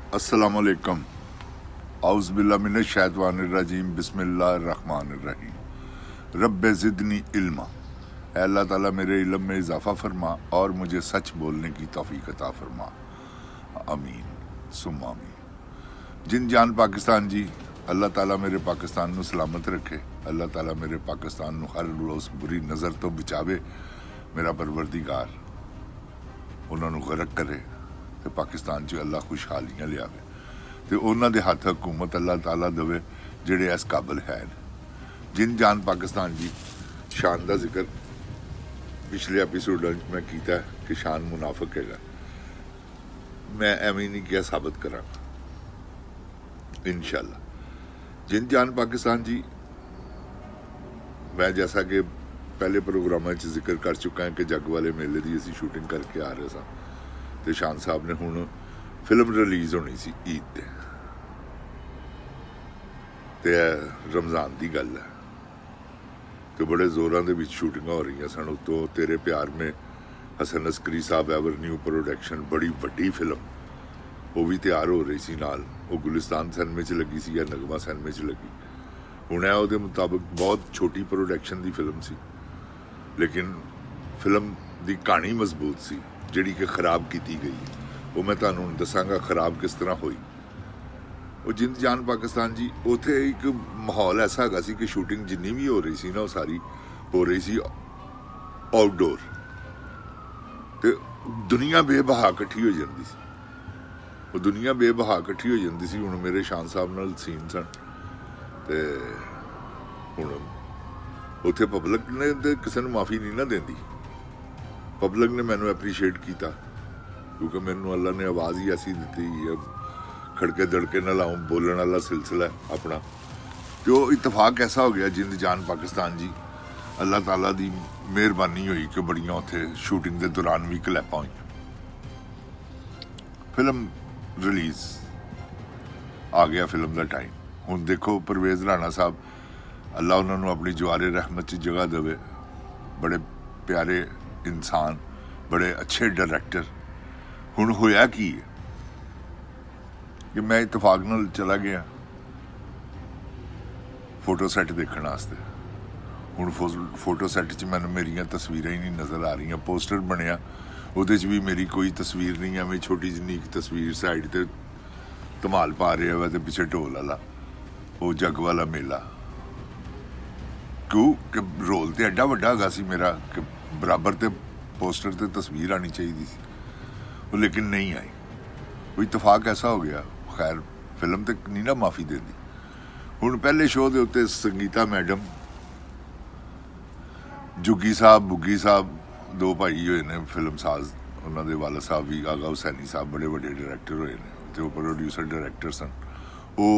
अस्सलामुअलैकुम औज़ुबिल्लाहिमिनश्शैतानिर्रजीम बिस्मिल्लाहिर्रहमानिर्रहीम रब्बे ज़िदनी इल्मा। अल्लाह ताला मेरे इल्म में इजाफ़ा फरमा और मुझे सच बोलने की तौफीक अता फरमा। आमीन सुम्मा आमीन। जिन जान पाकिस्तान जी, अल्लाह ताला मेरे पाकिस्तान नूं सलामत रखे। अल्लाह ताला मेरे पाकिस्तान नूं हर रोज़ बुरी नज़र तो बचावे। मेरा परवरदिगार उन्हां नूं गरक करे तो पाकिस्तान च अल्लाह खुशहालियां लियावे तो उन्हां दे हत्थ हुकूमत अल्लाह ताला देवे जिहड़े इस काबिल है। जिन जान पाकिस्तान जी, शान का जिक्र पिछले एपीसोड मैं किया कि शान मुनाफिक है। मैं एवं नहीं किया, साबित करा इंशाअल्लाह। जिन जान पाकिस्तान जी, मैं जैसा कि पहले प्रोग्राम जिक्र कर चुका है कि जग वाले मेले की असी शूटिंग करके आ रहे तो शान साहब ने हुण फिल्म रिलीज़ होनी सी ईद ते रमज़ान की गल है तो बड़े जोरां दे विच शूटिंग हो रही सन। उत्तों तेरे प्यार में हसन अस्करी साहब एवरन्यू प्रोडक्शन बड़ी वड्डी फिल्म वो भी तैयार हो रही सी नाल। वो गुलिस्तान सिनेमे च लगी सी या नगमा सिनेमे च लगी। हुण उहदे मुताबिक बहुत छोटी प्रोडक्शन की फिल्म सी, लेकिन फिल्म की कहानी मजबूत सी जिहड़ी कि खराब की गई। वो मैं तुहानूं दसांगा खराब किस तरह हुई। वो जिंद जान पाकिस्तान जी, उत्थे एक माहौल ऐसा हैगा सी कि शूटिंग जिन्नी भी हो रही सी ना, वो सारी हो रही सी आउटडोर ते दुनिया बेबहा इकट्ठी हो जाती सी। वो दुनिया बेबहा इकट्ठी हो जाती सी। हुण मेरे शान साहब नाल सीन सन ते हुण उत्थे पब्लिक ने ते किसी नूं माफ़ी नहीं ना देंदी। पब्लिक ने मैनू एप्रीशिएट किया क्योंकि मैनू अल्लाह ने आवाज़ ही ऐसी दी है, खड़के दड़के ना लाऊं बोलने वाला सिलसिला अपना। तो इतफाक ऐसा हो गया जिंद जान पाकिस्तान जी, अल्लाह ताला दी मेहरबानी हुई कि बड़ियां उत्थे शूटिंग के दौरान भी क्लैपां हुई। फिल्म रिलीज़ आ गया, फिल्म का टाइम। हुण देखो परवेज़ राणा साहब, अल्लाह उन्होंने अपनी जवारे रहमत च जगह देवे। बड़े प्यारे इंसान, बड़े अच्छे डायरैक्टर। हुण होया की है कि मैं इतफाक नाल चला गया फोटो सैट देखने वास्ते। हुण फोटो सैट च मैनूं मेरियां तस्वीरां ही नहीं नज़र आ रही। पोस्टर बनया, उहदे च भी मेरी कोई तस्वीर नहीं है। मैं छोटी जिन्नी एक तस्वीर साइड ते धमाल पा रहा वा ते पिछे ढोल वाला वो जग वाला मेला। क्यों कि रोल तो एडा वड्डा हैगा सी मेरा कि बराबर ते पोस्टर ते तस्वीर आनी चाहिए सी, वो लेकिन नहीं आई। वो इतफाक ऐसा हो गया। खैर फिल्म तो नहीं ना माफ़ी देती। हुण पहले शो के उत्ते संगीता मैडम, जुग्गी साहब, बुग्गी साहब, दो भाई हुए ने फिल्म साज। उन्होंने वाला साहब भी, आगा हुसैनी साहब बड़े बड़े डायरैक्टर हुए ने ते वो प्रोड्यूसर डायरैक्टर सन। वो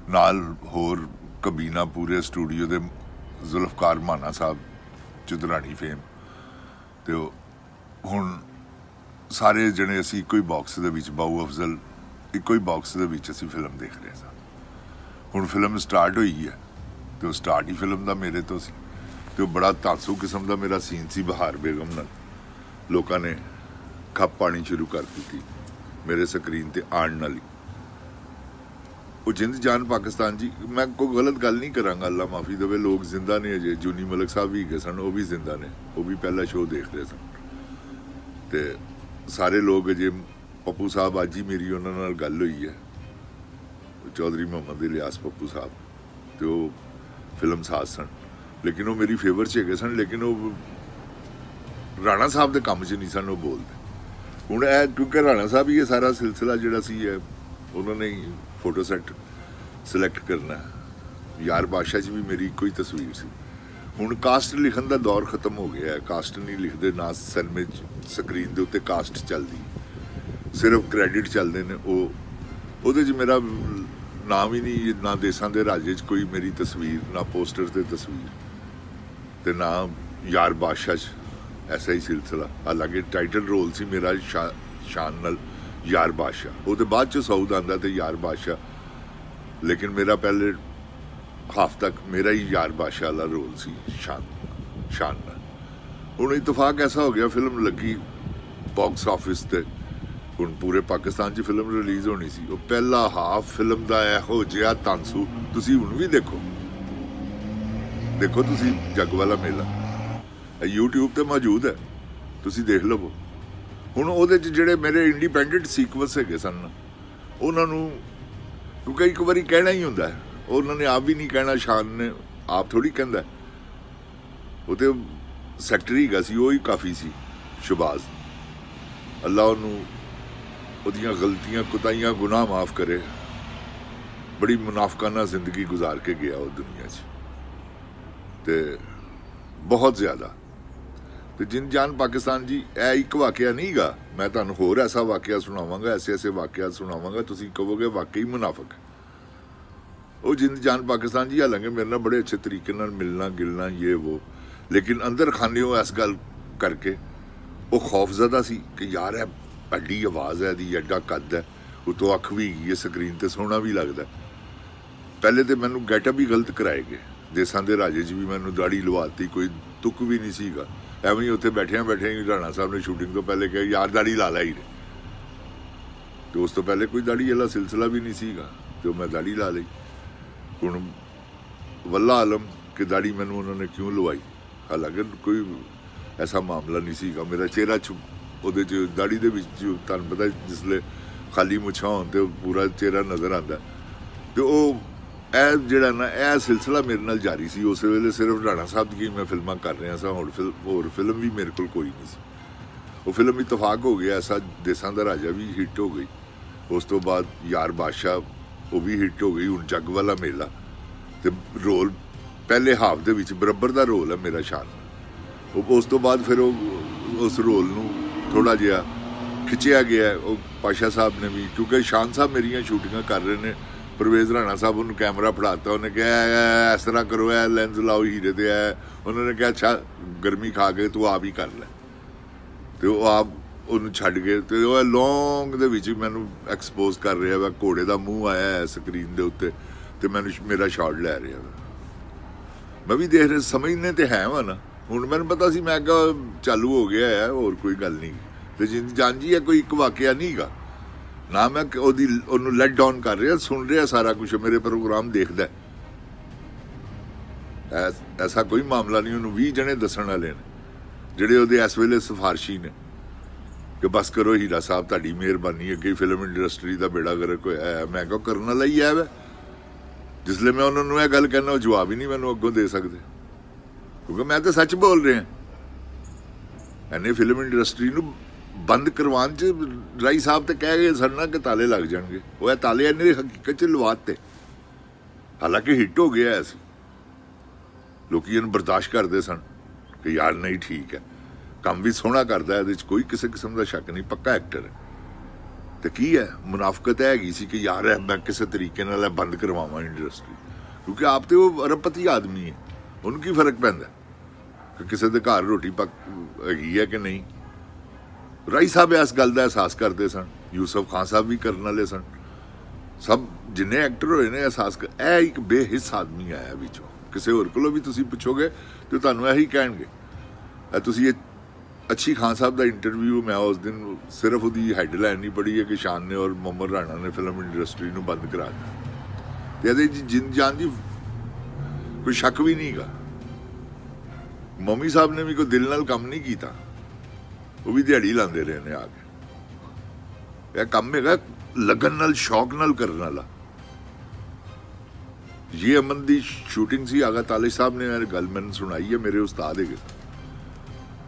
नाल होर कबीना पूरे स्टूडियो के जुल्फकार माना साहब चुदरानी फेम। तो हुण सारे जने असी इको ही बॉक्स दे विच, बाऊ अफजल इको ही बॉक्स दे विच असी फिल्म देख रहे सा। हुण फिल्म स्टार्ट हुई है तो स्टार्ट ही फिल्म का मेरे तो सी। तो बड़ा तासु किस्म का मेरा सीन सी बहार बेगम नाल। लोगों ने खप पानी शुरू कर दी मेरे स्क्रीन ते आण नाल ही। वो जिंद जान पाकिस्तान जी, मैं कोई गलत गल नहीं करांगा, अल्लाह माफ़ी देवे। लोग जिंदा ने अजे, जूनी मलिक साहब भी गए सन, वो भी जिंदा ने, वो भी पहला शो देख रहे सन। तो सारे लोग अजे, पप्पू साहब अज ही मेरी उन्होंने नाल गल हुई है, चौधरी मोहम्मद इलियास पप्पू साहब, तो फिल्म साज सन, लेकिन वो मेरी फेवर च गए सन। लेकिन वो राणा साहब के काम च नहीं सन वो बोलते। हुण क्योंकि राणा साहब ही ये सारा सिलसिला जिहड़ा सी है उन्होंने ही फोटो सैट सिलैक्ट करना है। यार बादशाह च भी मेरी कोई तस्वीर सी। हुण कास्ट लिखन का दौर खत्म हो गया है। कास्ट नहीं लिखते ना सिनेमे स्क्रीन के उत्ते कास्ट चलती, सिर्फ क्रेडिट चलते हैं। वो मेरा नाम ही नहीं, ना देसां दे राजे च कोई मेरी तस्वीर, ना पोस्टर ते तस्वीर, ते ना यार बादशाह च ऐसा ही सिलसिला। हालांकि टाइटल रोल सी मेरा शान नाल यार बादशाह, वो तो बाद च साउथ आंदा तो यार बादशाह, लेकिन मेरा पहले हाफ तक मेरा ही यार बादशाह वाला रोल सी शान। हुण इतफाक ऐसा हो गया, फिल्म लगी बॉक्स ऑफिस ते ਹੁਣ ਪੂਰੇ ਪਾਕਿਸਤਾਨ 'ਚ ਫਿਲਮ ਰਿਲੀਜ਼ ਹੋਣੀ ਸੀ, ਉਹ ਪਹਿਲਾ ਹਾਫ ਫਿਲਮ ਦਾ ਇਹੋ ਜਿਹਾ ਤਾਂਸੂ ਤੁਸੀਂ ਹੁਣ ਵੀ ਦੇਖੋ ਤੁਸੀਂ ਜੱਗ ਵਾਲਾ ਮੇਲਾ YouTube ਤੇ ਮੌਜੂਦ ਹੈ, ਤੁਸੀਂ ਦੇਖ ਲਵੋ। ਹੁਣ ਉਹਦੇ 'ਚ ਜਿਹੜੇ ਮੇਰੇ ਇੰਡੀਪੈਂਡੈਂਟ ਸੀਕਵੈਂਸ ਹੈਗੇ ਸਨ, ਉਹਨਾਂ ਨੂੰ ਕਿਉਂਕਿ ਇੱਕ ਵਾਰੀ ਕਹਿਣਾ ਹੀ ਹੁੰਦਾ, ਉਹਨਾਂ ਨੇ ਆਪ ਵੀ ਨਹੀਂ ਕਹਿਣਾ, ਸ਼ਾਨ ਨੇ ਆਪ ਥੋੜ੍ਹੀ ਕਹਿੰਦਾ, ਉਹ ਤੇ ਸੈਕਟਰੀ ਹੈਗਾ ਸੀ, ਉਹ ਹੀ ਕਾਫੀ ਸੀ। ਸ਼ੁਬਾਜ਼, ਅੱਲਾ ਉਹਨੂੰ ਉਹਦੀਆਂ ਗਲਤੀਆਂ ਕੁਤਾਈਆਂ ਗੁਨਾਹ ਮਾਫ ਕਰੇ, ਬੜੀ ਮੁਨਾਫਕਾਨਾ ਜ਼ਿੰਦਗੀ ਗੁਜ਼ਾਰ ਕੇ ਗਿਆ ਉਹ ਦੁਨੀਆ 'ਚ, ਤੇ ਬਹੁਤ ਜ਼ਿਆਦਾ। ਤੇ ਜਿੰਦ ਜਾਨ ਪਾਕਿਸਤਾਨ ਜੀ, ਇਹ ਇੱਕ ਵਾਕਿਆ ਨਹੀਂ ਗਾ, ਮੈਂ ਤੁਹਾਨੂੰ ਹੋਰ ਐਸਾ ਵਾਕਿਆ ਸੁਣਾਵਾਂਗਾ, ਐਸੇ ਵਾਕਿਆ ਸੁਣਾਵਾਂਗਾ, ਤੁਸੀਂ ਕਹੋਗੇ ਵਾਕਈ ਮੁਨਾਫਕ। ਉਹ ਜਿੰਦ ਜਾਨ ਪਾਕਿਸਤਾਨ ਜੀ, ਹਾਲਾਂਕਿ ਮੇਰੇ ਨਾਲ ਬੜੇ ਅੱਛੇ ਤਰੀਕੇ ਨਾਲ ਮਿਲਣਾ ਗਿਲਣਾ ਇਹ ਵੋ, ਲੇਕਿਨ ਅੰਦਰ ਖਾਨਿਓ ਇਸ ਗੱਲ ਕਰਕੇ ਉਹ ਖੌਫਜ਼ਦਾ ਸੀ ਕਿ ਯਾਰ ਇਹ ਐਡੀ ਆਵਾਜ਼ ਹੈ ਇਹਦੀ, ਐਡਾ ਕੱਦ ਹੈ, ਉਤੋਂ ਅੱਖ ਵੀ ਹੈਗੀ ਹੈ, ਸਕਰੀਨ ਤੇ ਸੋਹਣਾ ਵੀ ਲੱਗਦਾ। ਪਹਿਲੇ ਤੇ ਮੈਨੂੰ ਗੈਟਅਪ ਵੀ ਗਲਤ ਕਰਾਏ ਗਏ, ਦੇਸਾਂ ਦੇ ਰਾਜੇ 'ਚ ਵੀ ਮੈਨੂੰ ਦਾੜੀ ਲਵਾਤੀ, ਕੋਈ ਤੁੱਕ ਵੀ ਨਹੀਂ ਸੀਗਾ, ਐਵੇਂ ਹੀ ਉੱਥੇ ਬੈਠਿਆਂ ਹੀ ਰਾਣਾ ਸਾਹਿਬ ਨੇ ਸ਼ੂਟਿੰਗ ਤੋਂ ਪਹਿਲੇ ਕਿਹਾ ਯਾਰ ਦਾੜੀ ਲਾ ਲੈ ਹੀ, ਤੇ ਉਸ ਤੋਂ ਪਹਿਲੇ ਕੋਈ ਦਾੜੀ ਵਾਲਾ ਸਿਲਸਿਲਾ ਵੀ ਨਹੀਂ ਸੀਗਾ, ਤੇ ਉਹ ਮੈਂ ਦਾੜੀ ਲਾ ਲਈ। ਹੁਣ ਵੱਲਾ ਆਲਮ ਕਿ ਦਾੜੀ ਮੈਨੂੰ ਉਹਨਾਂ ਨੇ ਕਿਉਂ ਲਵਾਈ, ਹਾਲਾਂਕਿ ਕੋਈ ਐਸਾ ਮਾਮਲਾ ਨਹੀਂ ਸੀਗਾ, ਮੇਰਾ ਚਿਹਰਾ ਉਹਦੇ 'ਚ ਦਾੜੀ ਦੇ ਵਿੱਚ ਤੁਹਾਨੂੰ ਪਤਾ ਜਿਸਲੇ ਖਾਲੀ ਮੁੱਛਾਂ ਹੋਣ ਤੇ ਪੂਰਾ ਚਿਹਰਾ ਨਜ਼ਰ ਆਉਂਦਾ, ਤੇ ਉਹ ਇਹ ਜਿਹੜਾ ਨਾ ਇਹ ਸਿਲਸਿਲਾ ਮੇਰੇ ਨਾਲ ਜਾਰੀ ਸੀ। ਉਸ ਵੇਲੇ ਸਿਰਫ ਰਾਣਾ ਸਾਹਿਬ ਦੀ ਮੈਂ ਫਿਲਮਾਂ ਕਰ ਰਿਹਾ ਸਾਂ, ਹੋਰ ਫਿਲਮ ਵੀ ਮੇਰੇ ਕੋਲ ਕੋਈ ਨਹੀਂ ਸੀ। ਉਹ ਫਿਲਮ ਇਤਫਾਕ ਹੋ ਗਿਆ ਐਸਾ, ਦੇਸਾਂ ਦਾ ਰਾਜਾ ਵੀ ਹਿੱਟ ਹੋ ਗਈ, ਉਸ ਤੋਂ ਬਾਅਦ ਯਾਰ ਬਾਦਸ਼ਾਹ ਉਹ ਵੀ ਹਿੱਟ ਹੋ ਗਈ, ਹੁਣ ਜੱਗ ਵਾਲਾ ਮੇਲਾ, ਤੇ ਰੋਲ ਪਹਿਲੇ ਹਾਫ ਦੇ ਵਿੱਚ ਬਰਾਬਰ ਦਾ ਰੋਲ ਹੈ ਮੇਰਾ ਸ਼ਾਨ। ਉਸ ਤੋਂ ਬਾਅਦ ਫਿਰ ਉਹ ਉਸ ਰੋਲ ਨੂੰ ਥੋੜ੍ਹਾ ਜਿਹਾ ਖਿੱਚਿਆ ਗਿਆ, ਉਹ ਪਾਸ਼ਾ ਸਾਹਿਬ ਨੇ ਵੀ, ਕਿਉਂਕਿ ਸ਼ਾਨ ਸਾਹਿਬ ਮੇਰੀਆਂ ਸ਼ੂਟਿੰਗਾਂ ਕਰ ਰਹੇ ਨੇ, ਪਰਵੇਜ਼ ਰਾਣਾ ਸਾਹਿਬ ਉਹਨੂੰ ਕੈਮਰਾ ਫੜਾਤਾ, ਉਹਨੇ ਕਿਹਾ ਇਸ ਤਰ੍ਹਾਂ ਕਰੋ, ਇਹ ਲੈਂਸ ਲਾਓ ਹੀਰੇ ਤੇ, ਉਹਨਾਂ ਨੇ ਕਿਹਾ ਅੱਛਾ ਗਰਮੀ ਖਾ ਕੇ ਤੂੰ ਆਪ ਹੀ ਕਰ ਲੈ, ਤੇ ਉਹ ਆਪ ਉਹਨੂੰ ਛੱਡ ਕੇ, ਤੇ ਉਹ ਲੌਂਗ ਦੇ ਵਿੱਚ ਮੈਨੂੰ ਐਕਸਪੋਜ਼ ਕਰ ਰਿਹਾ ਵਾ, ਘੋੜੇ ਦਾ ਮੂੰਹ ਆਇਆ ਹੈ ਸਕਰੀਨ ਦੇ ਉੱਤੇ, ਤੇ ਮੈਨੂੰ ਮੇਰਾ ਸ਼ਾਟ ਲੈ ਰਿਹਾ ਵਾ, ਮੈਂ ਵੀ ਦੇਖ ਰਿਹਾ, ਸਮਝਨੇ ਤੇ ਹੈ ਵਾ ਨਾ। ਹੁਣ ਮੈਨੂੰ ਪਤਾ ਸੀ, ਮੈਂ ਕਿਹਾ ਚਾਲੂ ਹੋ ਗਿਆ ਹੈ, ਹੋਰ ਕੋਈ ਗੱਲ ਨਹੀਂ, ਤੇ ਜਿੰਦ ਜਾਨ ਜੀ ਹੈ ਕੋਈ ਇੱਕ ਵਾਕਿਆ ਨਹੀਂ ਗਾ ਨਾ, ਮੈਂ ਉਹਨੂੰ ਲੈਟ ਡਾਊਨ ਕਰ ਰਿਹਾ, ਸੁਣ ਰਿਹਾ ਸਾਰਾ ਕੁਛ, ਮੇਰੇ ਪ੍ਰੋਗਰਾਮ ਦੇਖਦਾ, ਐਸਾ ਕੋਈ ਮਾਮਲਾ ਨਹੀਂ। ਉਹਨੂੰ 20 ਜਣੇ ਦੱਸਣ ਵਾਲੇ ਨੇ ਜਿਹੜੇ ਉਹਦੇ ਇਸ ਵੇਲੇ ਸਿਫਾਰਸ਼ੀ ਨੇ ਕਿ ਬਸ ਕਰੋ ਹੀਰਾ ਸਾਹਿਬ, ਤੁਹਾਡੀ ਮਿਹਰਬਾਨੀ, ਅੱਗੇ ਫਿਲਮ ਇੰਡਸਟਰੀ ਦਾ ਬੇੜਾ ਗਰਕ ਹੋਇਆ ਹੈ। ਮੈਂ ਕਿਹਾ ਕਰਨ ਵਾਲਾ ਹੀ ਹੈ ਵਾ, ਜਿਸਲੇ ਮੈਂ ਉਹਨਾਂ ਨੂੰ ਇਹ ਗੱਲ ਕਹਿਣਾ, ਉਹ ਜਵਾਬ ਹੀ ਨਹੀਂ ਮੈਨੂੰ ਅੱਗੋਂ ਦੇ ਸਕਦੇ, ਕਿਉਂਕਿ ਮੈਂ ਤਾਂ ਸੱਚ ਬੋਲ ਰਿਹਾ। ਇਹਨੇ ਫਿਲਮ ਇੰਡਸਟਰੀ ਨੂੰ ਬੰਦ ਕਰਵਾਉਣ 'ਚ ਰਾਈ ਸਾਹਿਬ ਤੇ ਕਹਿ ਗਏ ਸਨ ਨਾ ਕਿ ਤਾਲੇ ਲੱਗ ਜਾਣਗੇ, ਉਹ ਇਹ ਤਾਲੇ ਇਹਨੇ ਹਕੀਕਤ 'ਚ ਲਵਾਤੇ, ਹਾਲਾਂਕਿ ਹਿੱਟ ਹੋ ਗਿਆ ਸੀ, ਲੋਕੀ ਇਹਨੂੰ ਬਰਦਾਸ਼ਤ ਕਰਦੇ ਸਨ ਕਿ ਯਾਰ ਨਹੀਂ ਠੀਕ ਹੈ, ਕੰਮ ਵੀ ਸੋਹਣਾ ਕਰਦਾ, ਇਹਦੇ 'ਚ ਕੋਈ ਕਿਸੇ ਕਿਸਮ ਦਾ ਸ਼ੱਕ ਨਹੀਂ, ਪੱਕਾ ਐਕਟਰ ਹੈ। ਤੇ ਕੀ ਹੈ, ਮੁਨਾਫਕਤ ਹੈਗੀ ਸੀ ਕਿ ਯਾਰ ਮੈਂ ਕਿਸੇ ਤਰੀਕੇ ਨਾਲ ਬੰਦ ਕਰਵਾਵਾਂ ਇੰਡਸਟਰੀ, ਕਿਉਂਕਿ ਆਪ ਤੇ ਉਹ ਅਰਬਪਤੀ ਆਦਮੀ ਹੈ, ਉਹਨੂੰ ਕੀ ਫਰਕ ਪੈਂਦਾ ਕਿ ਕਿਸੇ ਦੇ ਘਰ ਰੋਟੀ ਪੱਕ ਹੈਗੀ ਹੈ ਕਿ ਨਹੀਂ। ਰਾਈ ਸਾਹਿਬ ਇਸ ਗੱਲ ਦਾ ਅਹਿਸਾਸ ਕਰਦੇ ਸਨ, ਯੂਸਫ ਖਾਨ ਸਾਹਿਬ ਵੀ ਕਰਨ ਵਾਲੇ ਸਨ, ਸਭ ਜਿੰਨੇ ਐਕਟਰ ਹੋਏ ਨੇ ਅਹਿਸਾਸ ਇਹ ਇੱਕ ਬੇਹਿੱਸ ਆਦਮੀ ਆਇਆ ਵਿੱਚੋਂ, ਕਿਸੇ ਹੋਰ ਕੋਲੋਂ ਵੀ ਤੁਸੀਂ ਪੁੱਛੋਗੇ ਤੇ ਤੁਹਾਨੂੰ ਇਹੀ ਕਹਿਣਗੇ। ਤੁਸੀਂ ਇਹ ਅੱਛੀ ਖਾਨ ਸਾਹਿਬ ਦਾ ਇੰਟਰਵਿਊ ਮੈਂ ਉਸ ਦਿਨ ਸਿਰਫ ਉਹਦੀ ਹੈਡਲਾਈਨ ਨਹੀਂ ਪੜ੍ਹੀ ਹੈ ਕਿ ਸ਼ਾਨ ਨੇ ਔਰ ਮੁਹੰਮਦ ਰਾਣਾ ਨੇ ਫਿਲਮ ਇੰਡਸਟਰੀ ਨੂੰ ਬੰਦ ਕਰਾ ਦਿੱਤਾ, ਤੇ ਇਹਦੇ ਜਿੰਦ ਜਾਨ ਦੀ ਕੋਈ ਸ਼ੱਕ ਵੀ ਨਹੀਂ ਗਾ। ਮੰਮੀ ਸਾਹਿਬ ਨੇ ਵੀ ਕੋਈ ਦਿਲ ਨਾਲ ਕੰਮ ਨਹੀਂ ਕੀਤਾ, ਉਹ ਵੀ ਦਿਹਾੜੀ ਲਾਉਂਦੇ ਰਹੇ ਨੇ ਆ ਕੇ। ਇਹ ਕੰਮ ਹੈਗਾ ਲਗਨ ਨਾਲ, ਸ਼ੌਕ ਨਾਲ ਕਰਨ ਵਾਲਾ। ये अमन ਦੀ ਸ਼ੂਟਿੰਗ ਸੀ, ਆਗਾ ਤਾਲਿਸ਼ ਸਾਹਿਬ ਨੇ ਇਹ ਗੱਲ ਮੈਨੂੰ ਸੁਣਾਈ ਹੈ, ਮੇਰੇ ਉਸਤਾਦ ਹੈਗੇ,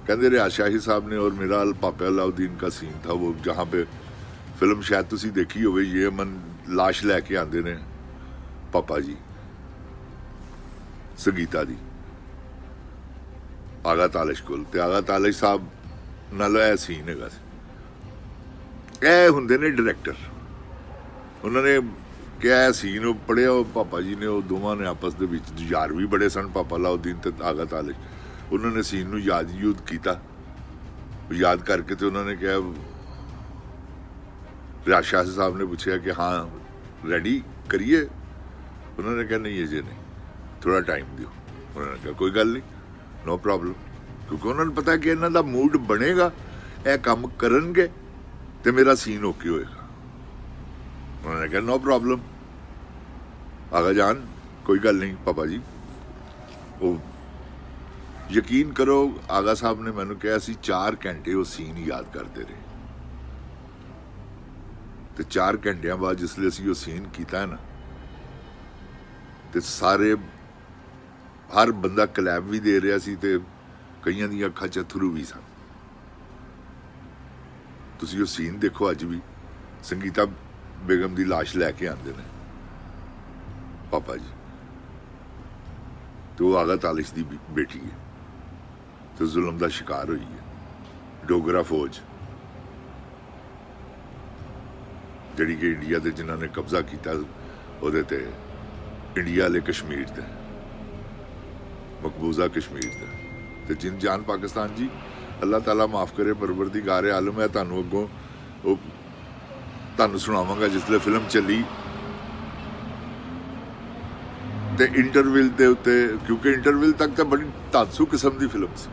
ਕਹਿੰਦੇ रियाज शाही साहब ने और मेरा पापा अलाउद्दीन का सीन था वो, जहाँ पे फिल्म शायद तुसी देखी होवे, ये अमन लाश लैके आते ने पापा जी संगीता दी आगा तालिश कोल, ते आगा तालिश साहब नाल ਇਹ सीन हैगा सी। ਇਹ ਹੁੰਦੇ ਨੇ डायरैक्टर, उन्होंने ਕਿਹਾ ਸੀਨ ਉਹ ਪੜ੍ਹਿਆ, ਉਹ ਪਾਪਾ ਜੀ ਨੇ, ਉਹ ਦੋਵਾਂ ਨੇ ਆਪਸ ਦੇ ਵਿੱਚ ਯਾਰ ਵੀ ਬੜੇ ਸਨ, ਪਾਪਾ ਅਲਾਉਦੀਨ ਤੇ ਆਗਾ ਤਾਲਿਸ਼। ਉਹਨਾਂ ਨੇ ਸੀਨ ਨੂੰ ਯੂਦ ਕੀਤਾ, ਯਾਦ ਕਰਕੇ ਤੇ ਉਹਨਾਂ ਨੇ ਕਿਹਾ, ਰਿਆਜ਼ ਸ਼ਾਹ ਸਾਹਿਬ ਨੇ ਪੁੱਛਿਆ ਕਿ ਹਾਂ ਰੈਡੀ ਕਰੀਏ, ਉਹਨਾਂ ਨੇ ਕਿਹਾ ਨਹੀਂ ਅਜੇ ਨਹੀਂ, ਥੋੜਾ ਟਾਈਮ ਦਿਓ। ਉਹਨਾਂ ਨੇ ਕਿਹਾ ਕੋਈ ਗੱਲ ਨਹੀਂ, ਨੋ ਪ੍ਰੋਬਲਮ, ਕਿਉਂਕਿ ਉਹਨਾਂ ਨੂੰ ਪਤਾ ਕਿ ਇਹਨਾਂ ਦਾ ਮੂਡ ਬਣੇਗਾ, ਇਹ ਕੰਮ ਕਰਨਗੇ ਤੇ ਮੇਰਾ ਸੀਨ ਓਕੇ ਹੋਏਗਾ। ਉਹਨਾਂ ਨੇ ਕਿਹਾ ਨੋ ਪ੍ਰੋਬਲਮ ਆਗਾ ਜਾਨ, ਕੋਈ ਗੱਲ ਨਹੀਂ ਪਾਪਾ ਜੀ। ਉਹ ਯਕੀਨ ਕਰੋ ਆਗਾ ਸਾਹਿਬ ਨੇ ਮੈਨੂੰ ਕਿਹਾ ਸੀ 4 ਘੰਟੇ ਉਹ ਸੀਨ ਯਾਦ ਕਰਦੇ ਰਹੇ ਤੇ 4 ਘੰਟਿਆਂ ਬਾਅਦ ਜਿਸਲੇ ਅਸੀਂ ਉਹ ਸੀਨ ਕੀਤਾ ਨਾ ਤੇ ਸਾਰੇ ਹਰ ਬੰਦਾ ਕਲੈਪ ਵੀ ਦੇ ਰਿਹਾ ਸੀ ਤੇ ਕਈਆਂ ਦੀਆਂ ਅੱਖਾਂ 'ਚ ਅਥਰੂ ਵੀ ਸਨ। ਤੁਸੀਂ ਉਹ ਸੀਨ ਦੇਖੋ, ਅੱਜ ਵੀ ਸੰਗੀਤਾ ਬੇਗਮ ਦੀ ਲਾਸ਼ ਲੈ ਕੇ ਆਉਂਦੇ ਨੇ ਪਾਪਾ ਜੀ, ਤੇ ਉਹ ਆਗਾ ਤਾਲਿਸ਼ ਦੀ ਬੇਟੀ ਹੈ ਤੇ ਜ਼ੁਲਮ ਦਾ ਸ਼ਿਕਾਰ ਹੋਈ ਹੈ। ਡੋਗਰਾ ਫੌਜ ਜਿਹੜੀ ਕਿ ਇੰਡੀਆ ਦੇ ਜਿਨ੍ਹਾਂ ਨੇ ਕਬਜ਼ਾ ਕੀਤਾ ਉਹਦੇ ਤੇ, ਇੰਡੀਆ ਵਾਲੇ ਕਸ਼ਮੀਰ ਤੇ, ਮਕਬੂਜ਼ਾ ਕਸ਼ਮੀਰ ਤੇ, ਤੇ ਜਿੰਦ ਜਾਨ ਪਾਕਿਸਤਾਨ ਜੀ, ਅੱਲਾਹ ਤਾਲਾ ਮਾਫ ਕਰੇ, ਪਰਵਰਦੀਗਾਰ ਆਲਮ ਹੈ। ਤੁਹਾਨੂੰ ਅੱਗੋਂ ਉਹ ਤੁਹਾਨੂੰ ਸੁਣਾਵਾਂਗਾ ਜਿਸਲੇ ਫਿਲਮ ਚੱਲੀ ਤੇ ਇੰਟਰਵਿਲ ਦੇ ਉੱਤੇ, ਕਿਉਂਕਿ ਇੰਟਰਵਿਲ ਤੱਕ ਤਾਂ ਬੜੀ ਧਾਂਸੂ ਕਿਸਮ ਦੀ ਫਿਲਮ ਸੀ।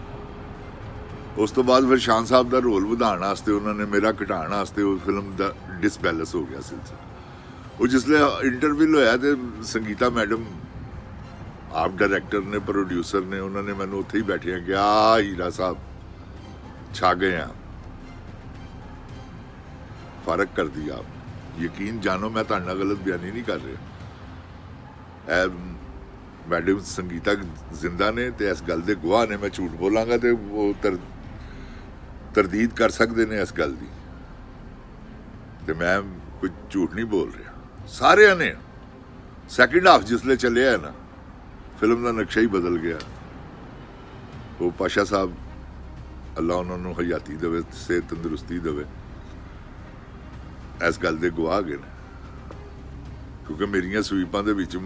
ਉਸ ਤੋਂ ਬਾਅਦ ਫਿਰ ਸ਼ਾਨ ਸਾਹਿਬ ਦਾ ਰੋਲ ਵਧਾਉਣ ਵਾਸਤੇ ਉਹਨਾਂ ਨੇ ਮੇਰਾ ਘਟਾਉਣ ਵਾਸਤੇ ਉਹ ਫਿਲਮ ਦਾ ਡਿਸਬੈਲੈਂਸ ਹੋ ਗਿਆ ਸਿਲਸਿਲਾ। ਉਹ ਜਿਸਲੇ ਇੰਟਰਵਿਲ ਹੋਇਆ ਤੇ ਸੰਗੀਤਾ ਮੈਡਮ ਆਪ ਡਾਇਰੈਕਟਰ ਨੇ, ਪ੍ਰੋਡਿਊਸਰ ਨੇ, ਉਹਨਾਂ ਨੇ ਮੈਨੂੰ ਉੱਥੇ ਹੀ ਬੈਠਿਆ ਕਿਹਾ ਹੀਰਾ ਸਾਹਿਬ ਛਾ ਗਏ ਆ, ਫਰਕ ਕਰ ਦਿਆ ਆਪ, ਯਕੀਨ ਜਾਨੋ ਮੈਂ ਤੁਹਾਡੇ ਨਾਲ ਗਲਤ ਬਿਆਨੀ ਨਹੀਂ ਕਰ ਰਿਹਾ। ਮੈਡਮ ਸੰਗੀਤਾ ਜ਼ਿੰਦਾ ਨੇ ਤੇ ਇਸ ਗੱਲ ਦੇ ਗਵਾਹ ਨੇ, ਮੈਂ ਝੂਠ ਬੋਲਾਂਗਾ ਤੇ ਉਹ ਤਰਦੀਦ ਕਰ ਸਕਦੇ ਨੇ ਇਸ ਗੱਲ ਦੀ, ਤੇ ਮੈਂ ਕੋਈ ਝੂਠ ਨਹੀਂ ਬੋਲ ਰਿਹਾ। ਸਾਰਿਆਂ ਨੇ ਸੈਕਿੰਡ ਹਾਫ ਜਿਸਲੇ ਚੱਲਿਆ ਨਾ ਫਿਲਮ ਦਾ ਨਕਸ਼ਾ ਹੀ ਬਦਲ ਗਿਆ। ਉਹ ਪਾਸ਼ਾ ਸਾਹਿਬ ਅੱਲਾ ਉਹਨਾਂ ਨੂੰ ਹਯਾਤੀ ਦੇਵੇ, ਸਿਹਤ ਤੰਦਰੁਸਤੀ ਦੇਵੇ, ਇਸ ਗੱਲ ਦੇ ਗਵਾਹ ਗਏ ਨੇ, ਕਿਉਂਕਿ ਮੇਰੀਆਂ ਸਵੀਪਾਂ ਦੇ ਵਿੱਚ